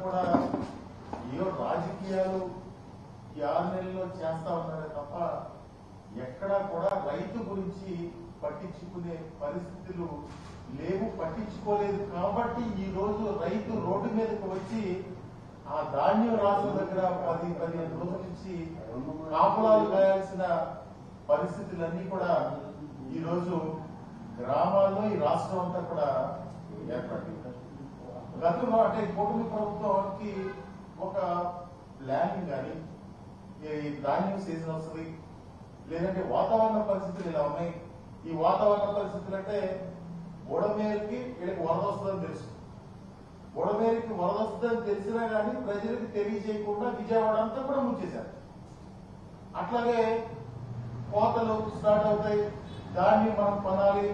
కూడా ఏవో రాజకీయాలు ఈ 6 నెలల్లో చేస్తా ఉన్నారే తప్ప ఎక్కడా కూడా రైతు గురించి పట్టించుకునే పరిస్థితులు లేవు, పట్టించుకోలేదు. కాబట్టి ఈ రోజు రైతు రోడ్డు మీదకి వచ్చి ఆ ధాన్యం రాసుల దగ్గర 10-15 రోజుల నుంచి కాపులాలు కాయాల్సిన పరిస్థితులన్నీ కూడా ఈ రోజు గ్రామాల్లో ఈ రాష్ట్రం అంతా కూడా ఏర్పడింది. గతంలో అంటే కూటమి ప్రభుత్వానికి ఒక ప్లానింగ్ కానీ ఈ ధాన్యం సీజన్ వస్తుంది, లేదంటే వాతావరణ పరిస్థితులు ఇలా ఉన్నాయి. ఈ వాతావరణ పరిస్థితులు అంటే బుడమేరుకి వీళ్ళకి వరద వస్తుందని తెలుసు. బుడమేరుకి వరద వస్తుందని తెలిసినా కానీ ప్రజలకు తెలియజేయకుండా విజయవాడ అంతా కూడా ముంచేశారు. అట్లాగే కోతలు స్టార్ట్ అవుతాయి, దాన్ని మనం కొనాలి,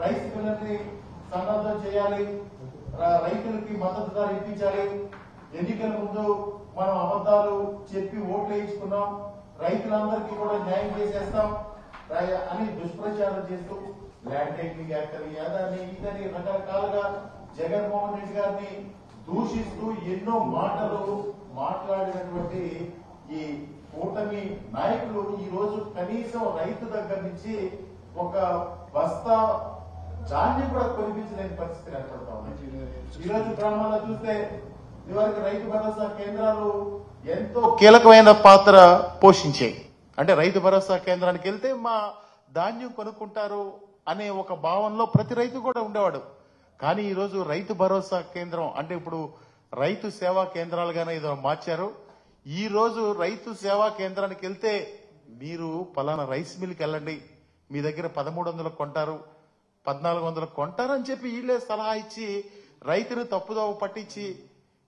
రైస్ మిల్లర్ని సన్నద్ధం చేయాలి, రైతులకి మద్దతు ధర ఇప్పించాలి. ఎన్నికల ముందు మనం అబద్ధాలు చెప్పి ఓట్లు వేయించుకున్నాం, రైతులందరికీ కూడా న్యాయం చేసేస్తాం అని దుష్ప్రచారం చేస్తూ ల్యాండ్ టైటిలింగ్ యాక్ట్ అని అదని ఇదని రకరకాలుగా జగన్మోహన్ రెడ్డి గారిని దూషిస్తూ ఎన్నో మాటలు మాట్లాడినటువంటి ఈ కూటమి నాయకులు ఈ రోజు కనీసం రైతు దగ్గర నుంచి ఒక బస్తా ధాన్యం కూడా కొనిపించలేని పరిస్థితి ఏర్పడతా ఉంది. ఈ రోజు గ్రామాల్లో చూస్తే ఇదివరకు రైతు భరోసా కేంద్రాలు ఎంతో కీలకమైన పాత్ర పోషించాయి. అంటే రైతు భరోసా కేంద్రానికి వెళ్తే మా ధాన్యం కొనుక్కుంటారు అనే ఒక భావనలో ప్రతి రైతు కూడా ఉండేవాడు. కానీ ఈ రోజు రైతు భరోసా కేంద్రం అంటే ఇప్పుడు రైతు సేవా కేంద్రాలుగానే ఏదో మార్చారు. ఈ రోజు రైతు సేవా కేంద్రానికి వెళ్తే మీరు పలానా రైస్ మిల్కి వెళ్ళండి, మీ దగ్గర 1300 కొంటారు, 1400 కొంటారు అని చెప్పి వీళ్ళే సలహా ఇచ్చి రైతును తప్పుదోవ పట్టించి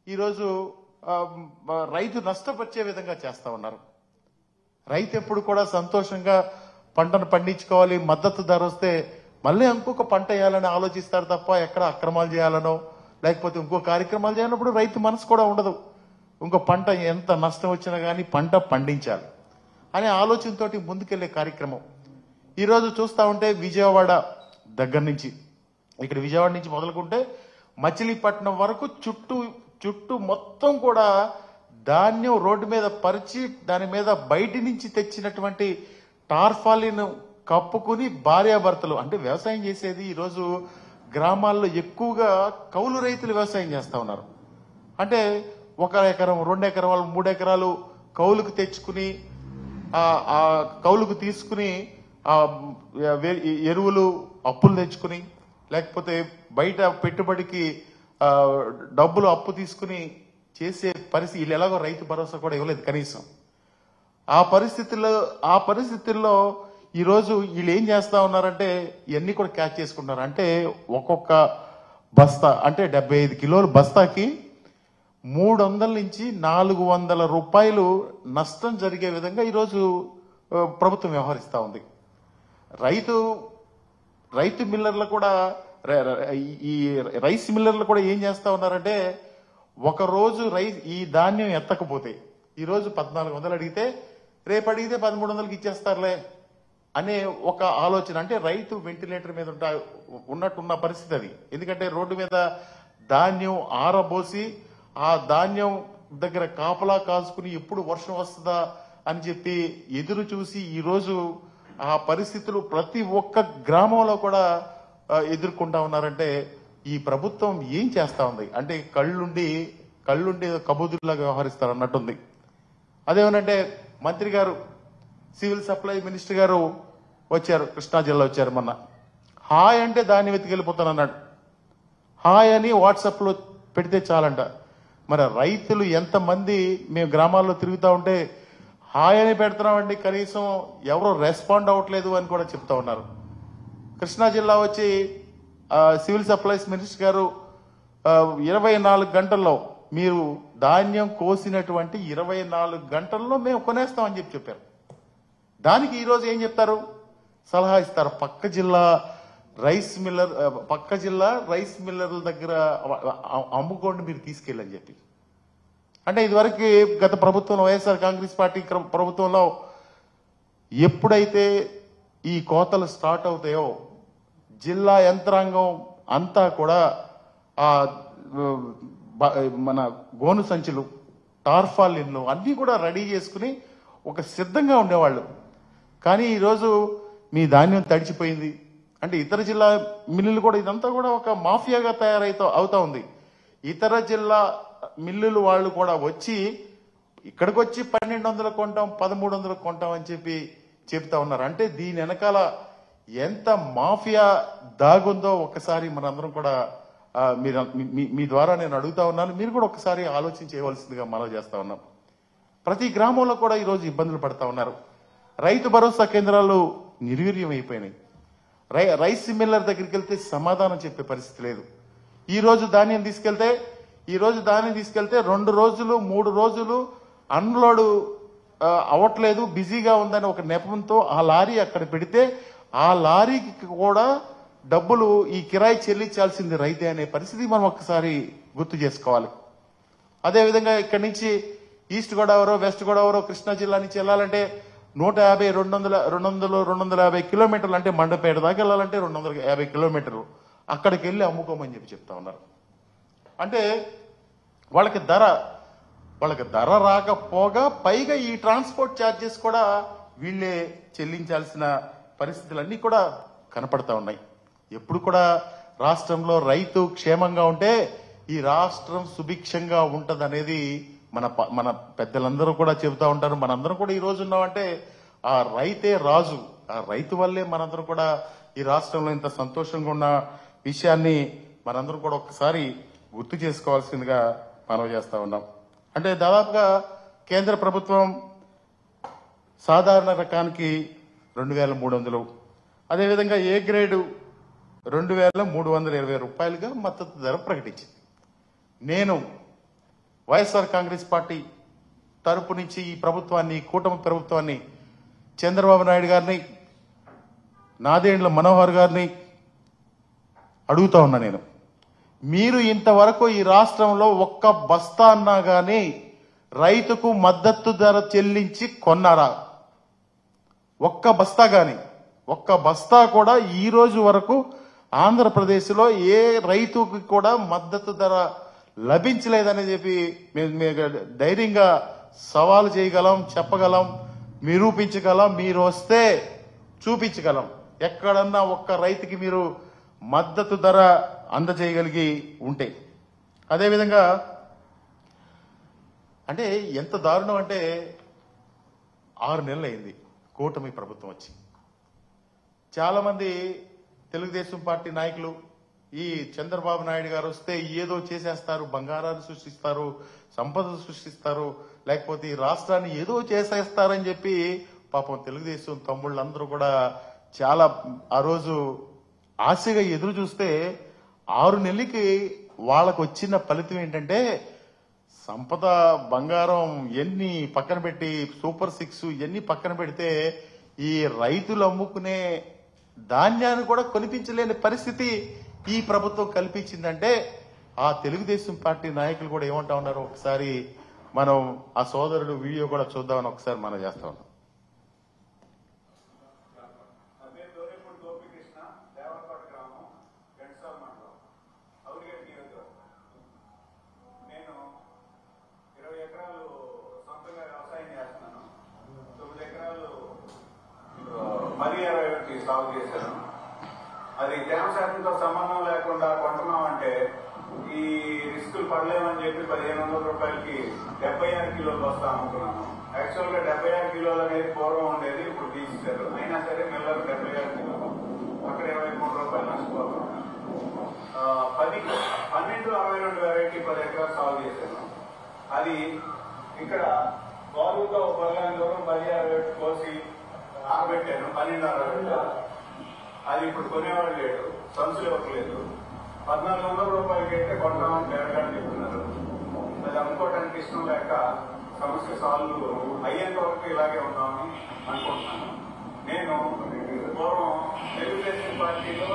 ఈరోజు రైతు నష్టపరిచే విధంగా చేస్తా ఉన్నారు. రైతు ఎప్పుడు కూడా సంతోషంగా పంటను పండించుకోవాలి, మద్దతు ధర వస్తే మళ్ళీ ఇంకొక పంట వేయాలని ఆలోచిస్తారు తప్ప ఎక్కడ అక్రమాలు చేయాలనో లేకపోతే ఇంకో కార్యక్రమాలు చేయాలన్నప్పుడు రైతు మనసు కూడా ఉండదు. ఇంకో పంట ఎంత నష్టం వచ్చినా కానీ పంట పండించాలి అనే ఆలోచనతోటి ముందుకెళ్లే కార్యక్రమం ఈరోజు చూస్తా ఉంటే విజయవాడ దగ్గర నుంచి ఇక్కడ విజయవాడ నుంచి మొదలుకుంటే మచిలీపట్నం వరకు చుట్టూ మొత్తం కూడా ధాన్యం రోడ్డు మీద పరిచి దాని మీద బయటి నుంచి తెచ్చినటువంటి టార్ఫాలిన్ కప్పుకుని భార్యాభర్తలు అంటే వ్యవసాయం చేసేది ఈరోజు గ్రామాల్లో ఎక్కువగా కౌలు రైతులు వ్యవసాయం చేస్తా ఉన్నారు. అంటే 1 ఎకరం 2 ఎకరాలు 3 ఎకరాలు కౌలుకు తెచ్చుకుని ఆ కౌలుకు తీసుకుని ఎరువులు అప్పులు తెచ్చుకుని లేకపోతే బయట పెట్టుబడికి డబ్బులు అప్పు తీసుకుని చేసే పరిస్థితి వీళ్ళు ఎలాగో రైతు భరోసా కూడా ఇవ్వలేదు కనీసం. ఆ పరిస్థితుల్లో ఈరోజు వీళ్ళు ఏం చేస్తా ఉన్నారంటే ఇవన్నీ కూడా క్యాచ్ చేసుకుంటున్నారు. అంటే ఒక్కొక్క బస్తా అంటే 75 కిలోల బస్తాకి 300 నుంచి 400 రూపాయలు నష్టం జరిగే విధంగా ఈరోజు ప్రభుత్వం వ్యవహరిస్తా ఉంది. రైతు మిల్లర్లు కూడా ఈ రైస్ మిల్లర్లు కూడా ఏం చేస్తా ఉన్నారంటే ఒక రోజు ఈ ధాన్యం ఎత్తకపోతే ఈ రోజు 1400 అడిగితే రేపు అడిగితే 1300కి ఇచ్చేస్తారులే అనే ఒక ఆలోచన. అంటే రైతు వెంటిలేటర్ మీద ఉన్నట్టున్న పరిస్థితి అది. ఎందుకంటే రోడ్డు మీద ధాన్యం ఆరబోసి ఆ ధాన్యం దగ్గర కాపలా కాసుకుని ఎప్పుడు వర్షం వస్తుందా అని చెప్పి ఎదురు చూసి ఈరోజు ఆ పరిస్థితులు ప్రతి ఒక్క గ్రామంలో కూడా ఎదుర్కొంటా ఉన్నారంటే ఈ ప్రభుత్వం ఏం చేస్తా ఉంది అంటే కళ్ళుండి కబూదుల్లాగా వ్యవహరిస్తారు అన్నట్టుంది. అదేమనంటే మంత్రి గారు సివిల్ సప్లై మినిస్టర్ గారు వచ్చారు, కృష్ణా జిల్లా వచ్చారు మొన్న. హాయ్ అంటే దాన్ని వెతికెళ్ళిపోతానన్నాడు. హాయ్ అని వాట్సాప్లో పెడితే చాలంట. మరి రైతులు ఎంతమంది మేము గ్రామాల్లో తిరుగుతూ ఉంటే హాయ్ అని పెడుతున్నామండి, కనీసం ఎవరో రెస్పాండ్ అవ్వట్లేదు అని కూడా చెప్తా ఉన్నారు. కృష్ణా జిల్లా వచ్చి సివిల్ సప్లైస్ మినిస్టర్ గారు 24 గంటల్లో మీరు ధాన్యం కోసినటువంటి 24 గంటల్లో మేము కొనేస్తామని చెప్పారు. దానికి ఈరోజు ఏం చెప్తారు, సలహా ఇస్తారు పక్క జిల్లా రైస్ మిల్లర్ల దగ్గర అమ్ముకోండి మీరు తీసుకెళ్ళని చెప్పి. అంటే ఇదివరకు గత ప్రభుత్వంలో వైఎస్ఆర్ కాంగ్రెస్ పార్టీ ప్రభుత్వంలో ఎప్పుడైతే ఈ కోతలు స్టార్ట్ అవుతాయో జిల్లా యంత్రాంగం అంతా కూడా ఆ మన గోను సంచులు, టార్ఫాలిన్లు అన్నీ కూడా రెడీ చేసుకుని ఒక సిద్ధంగా ఉండేవాళ్ళు. కానీ ఈరోజు మీ ధాన్యం తడిచిపోయింది అంటే ఇతర జిల్లా మిల్లులు కూడా ఇదంతా కూడా ఒక మాఫియాగా అవుతా ఉంది. ఇతర జిల్లా మిల్లులు వాళ్ళు కూడా వచ్చి ఇక్కడికి వచ్చి 1200 కొంటాం 1300 కొంటాం అని చెప్తా ఉన్నారు. అంటే దీని వెనకాల ఎంత మాఫియా దాగుందో ఒక్కసారి మనందరం కూడా మీ ద్వారా నేను అడుగుతా ఉన్నాను. మీరు కూడా ఒకసారి ఆలోచన చేయవలసిందిగా మనవి చేస్తా ఉన్నాం. ప్రతి గ్రామంలో కూడా ఈరోజు ఇబ్బందులు పడతా ఉన్నారు. రైతు భరోసా కేంద్రాలు నిర్వీర్యం అయిపోయినాయి. రైస్ మిల్లర్ దగ్గరికి వెళ్తే సమాధానం చెప్పే పరిస్థితి లేదు. ఈ రోజు ధాన్యం తీసుకెళ్తే 2 రోజులు 3 రోజులు అన్లోడ్ అవ్వట్లేదు, బిజీగా ఉందని ఒక నెపంతో ఆ లారీ అక్కడ పెడితే ఆ లారీకి కూడా డబ్బులు ఈ కిరాయి చెల్లించాల్సింది రైతే అనే పరిస్థితి మనం ఒక్కసారి గుర్తు చేసుకోవాలి. అదేవిధంగా ఇక్కడి నుంచి ఈస్ట్ గోదావరి, వెస్ట్ గోదావరి, కృష్ణా జిల్లా నుంచి వెళ్ళాలంటే 150, 250 కిలోమీటర్లు, అంటే మండపేట దాకా వెళ్ళాలంటే 250 కిలోమీటర్లు అక్కడికి వెళ్ళి అమ్ముకోమని చెప్తా ఉన్నారు. అంటే వాళ్ళకి ధర రాకపోగా పైగా ఈ ట్రాన్స్పోర్ట్ ఛార్జెస్ కూడా వీళ్ళే చెల్లించాల్సిన పరిస్థితులన్నీ కూడా కనపడతా ఉన్నాయి. ఎప్పుడు కూడా రాష్ట్రంలో రైతు క్షేమంగా ఉంటే ఈ రాష్ట్రం సుభిక్షంగా ఉంటదనేది మన పెద్దలందరూ కూడా చెబుతా ఉంటారు. మనందరం కూడా ఈ రోజు ఉన్నామంటే ఆ రైతే రాజు. ఆ రైతు వల్లే మనందరం కూడా ఈ రాష్ట్రంలో ఇంత సంతోషంగా ఉన్న విషయాన్ని మనందరం కూడా ఒకసారి గుర్తు చేసుకోవాల్సిందిగా మనవి చేస్తా ఉన్నాం. అంటే దాదాపుగా కేంద్ర ప్రభుత్వం సాధారణ రకానికి 2300, అదేవిధంగా ఏ గ్రేడు 2320 రూపాయలుగా మద్దతు ధర ప్రకటించింది. నేను వైఎస్ఆర్ కాంగ్రెస్ పార్టీ తరపు నుంచి ఈ ప్రభుత్వాన్ని, కూటమి ప్రభుత్వాన్ని, చంద్రబాబు నాయుడు గారిని, నాదెండ్ల మనోహర్ గారిని అడుగుతా ఉన్నా. నేను మీరు ఇంతవరకు ఈ రాష్ట్రంలో ఒక్క బస్తా అన్నా గానీ రైతుకు మద్దతు ధర చెల్లించి కొన్నారా? ఒక్క బస్తా కూడా ఈ రోజు వరకు ఆంధ్రప్రదేశ్లో ఏ రైతుకి కూడా మద్దతు ధర లభించలేదని చెప్పి మేము ధైర్యంగా సవాలు చేయగలం, చెప్పగలం, నిరూపించగలం. మీరు వస్తే చూపించగలం. ఎక్కడన్నా ఒక్క రైతుకి మీరు మద్దతు ధర అందజేయగలిగి ఉంటే. అదేవిధంగా అంటే ఎంత దారుణం అంటే 6 నెలలు అయింది కూటమి ప్రభుత్వం వచ్చి. చాలా మంది తెలుగుదేశం పార్టీ నాయకులు ఈ చంద్రబాబు నాయుడు గారు వస్తే ఏదో చేసేస్తారు, బంగారాలు సృష్టిస్తారు, సంపద సృష్టిస్తారు, లేకపోతే ఈ రాష్ట్రాన్ని ఏదో చేసేస్తారని చెప్పి పాపం తెలుగుదేశం తమ్ముళ్ళందరూ కూడా చాలా ఆ రోజు ఆశగా ఎదురు చూస్తే 6 నెలలకి వాళ్ళకు వచ్చిన ఫలితం ఏంటంటే సంపద, బంగారం ఎన్ని పక్కన పెట్టి, సూపర్ 6 ఇవన్నీ పక్కన పెడితే ఈ రైతులు అమ్ముకునే ధాన్యాన్ని కూడా కొనిపించలేని పరిస్థితి ఈ ప్రభుత్వం కల్పించిందంటే ఆ తెలుగుదేశం పార్టీ నాయకులు కూడా ఏమంటా ఉన్నారో ఒకసారి మనం ఆ సోదరుడు వీడియో కూడా చూద్దామని ఒకసారి మనం చేస్తా ఉన్నాం. సాగు చేశాను. అది తేమ శాతంతో సంబంధం లేకుండా కొంటున్నామంటే ఈ రిస్కులు పడలేమని చెప్పి 1500 రూపాయలకి 76 కిలోలు వస్తా అమ్ముకున్నాను. యాక్చువల్ గా 76 కిలోలు అనేది పూర్వం ఉండేది, ఇప్పుడు తీసేశారు. అయినా సరే మిల్లర్ 76 కిలోలు, అక్కడ 23 రూపాయలు నష్టపోతున్నాను. 1262 వెరైటీ 10 ఎకరాలు సాగు చేశాను. అది ఇక్కడ బాలుగా బల్లాని దూరం 16 కోసి ఆగబెట్టాను. 1260. అది ఇప్పుడు కొనేవాడు లేడు, సంచులు ఇవ్వట్లేదు. 1400 రూపాయలకి అయితే కొంటామని బేరగాడు చెప్తున్నారు. అది అమ్ముకోవడానికి ఇష్టం లేక సమస్య సాల్వ్ అయ్యేంత వరకు ఇలాగే ఉన్నామని అనుకుంటున్నాను. నేను పూర్వం తెలుగుదేశం పార్టీలో,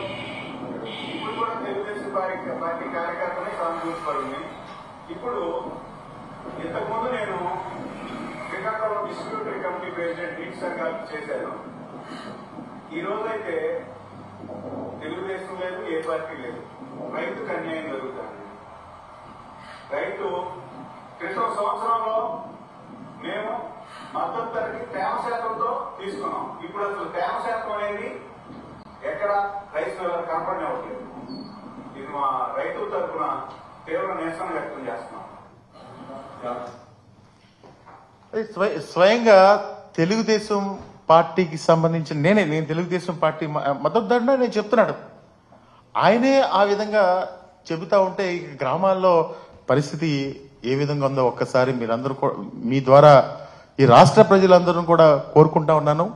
ఇప్పుడు కూడా తెలుగుదేశం పార్టీ కార్యకర్తనే సానుభూతిపరుని. ఇప్పుడు ఇంతకుముందు నేను శ్రీకాకుళం డిస్ట్రిబ్యూటరీ కమిటీ ప్రెసిడెంట్ నీటి సంఘాలు చేశాను. ఈ రోజైతే తెలుగుదేశం లేదు, ఏ పార్టీ లేదు, రైతుకు అన్యాయం జరుగుతుంది. రైతు క్రితం సంవత్సరంలో మేము మద్దతు ధరకి తేమ శాతంతో తీసుకున్నాం. ఇప్పుడు అసలు తేమ శాతం అనేది ఎక్కడ రైస్ మిల్లర్ కనపడనివ్వట్లేదు. ఇది మా రైతుల తరఫున తీవ్ర నిరసన వ్యక్తం చేస్తున్నాం. స్వయంగా తెలుగుదేశం పార్టీకి సంబంధించిన నేను తెలుగుదేశం పార్టీ మద్దతు ధరనే నేను చెప్తున్నాడు. ఆయనే ఆ విధంగా చెబుతా ఉంటే ఈ గ్రామాల్లో పరిస్థితి ఏ విధంగా ఉందో ఒక్కసారి మీరందరూ మీ ద్వారా ఈ రాష్ట్ర ప్రజలందరూ కూడా కోరుకుంటా ఉన్నాను.